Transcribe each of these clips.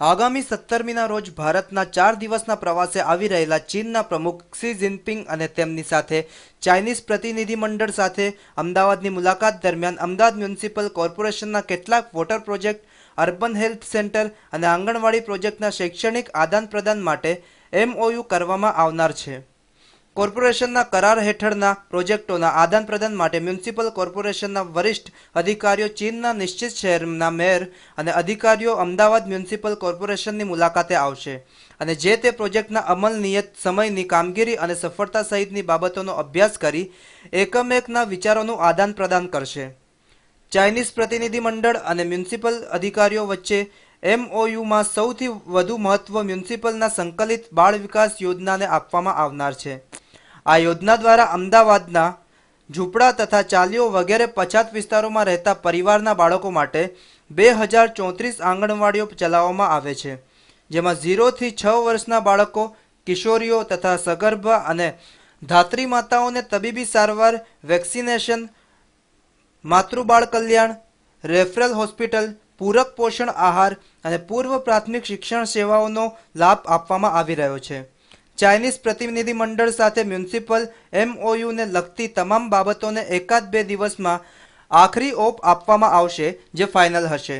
આગામી 17મીના રોજ ભારતના 4 દિવસના પ્રવાસે આવી રહેલા ચીનના પ્રમુખ શી જિનપિંગ અને તેમની સાથે ચાઇનીઝ પ્રતિનિધિમંડળ સાથે અમદાવાદની મુલાકાત દરમિયાન અમદાવાદ મ્યુનિસિપલ કોર્પોરેશનના કેટલાક water project, urban health centre અને આંગણવાડી પ્રોજેક્ટના શૈક્ષણિક આદાન-પ્રદાન માટે MOU કરવામાં આવનાર છે। કોર્પોરેશનના કરાર હેઠળના પ્રોજેક્ટોના આદાન-પ્રદાન માટે મ્યુનિસિપલ કોર્પોરેશનના વરિષ્ઠ અધિકારીઓ ચીનના નિશ્ચિત શહેરના મેયર અને અધિકારીઓ અમદાવાદ મ્યુનિસિપલ કોર્પોરેશનની મુલાકાતે આવશે અને જે તે પ્રોજેક્ટના અમલ, નિયત સમયની કામગીરી અને સફળતા સહિતની બાબતોનો અભ્યાસ કરી એકમેકના વિચારોનું આદાન-પ્રદાન કરશે। ચાઇનીઝ પ્રતિનિધિમંડળ અને મ્યુનિસિપલ અધિકારીઓ વચ્ચે MOUમાં સૌથી વધુ મહત્વ મ્યુનિસિપલના સંકલિત બાળ વિકાસ યોજનાને આપવામાં આવનાર છે। આ યોજના દ્વારા અમદાવાદના ઝૂંપડા તથા ચાલીઓ વગેરે પછાત વિસ્તારોમાં રહેતા પરિવારના બાળકો માટે 2034 આંગણવાડીઓ ચલાવવામાં આવે છે, જેમાં 0 થી 6 વર્ષના બાળકો, કિશોરીઓ તથા સગર્ભા અને ધાત્રી માતાઓને તબીબી સારવાર, વેક્સિનેશન, માતૃબાળ કલ્યાણ, રેફરલ હોસ્પિટલ, પૂરક પોષણ આહાર અને પૂર્વ પ્રાથમિક શિક્ષણ સેવાઓનો લાભ આપવામાં આવી રહ્યો છે। ચાઇનીઝ પ્રતિનિધિમંડળ સાથે મ્યુનિસિપલ MOUને લગતી તમામ બાબતોને એકાદ બે દિવસમાં આખરી ઓપ આપવામાં આવશે, જે ફાઇનલ હશે।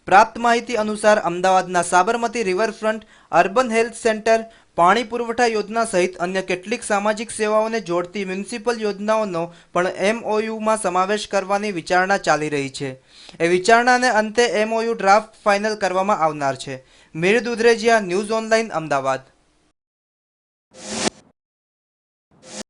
પ્રાપ્ત માહિતી અનુસાર અમદાવાદના Sabarmati riverfront, urban health centre, પાણી પુરવઠા યોજના સહિત અન્ય કેટલીક સામાજિક સેવાઓને જોડતી મ્યુનિસિપલ યોજનાઓનો પણ MOUમાં સમાવેશ કરવાની વિચારણા ચાલી રહી છે। એ વિચારણાને અંતે MOU ડ્રાફ્ટ ફાઇનલ કરવામાં આવનાર છે। Mir Dudhrejiya, news online, Ahmedabad.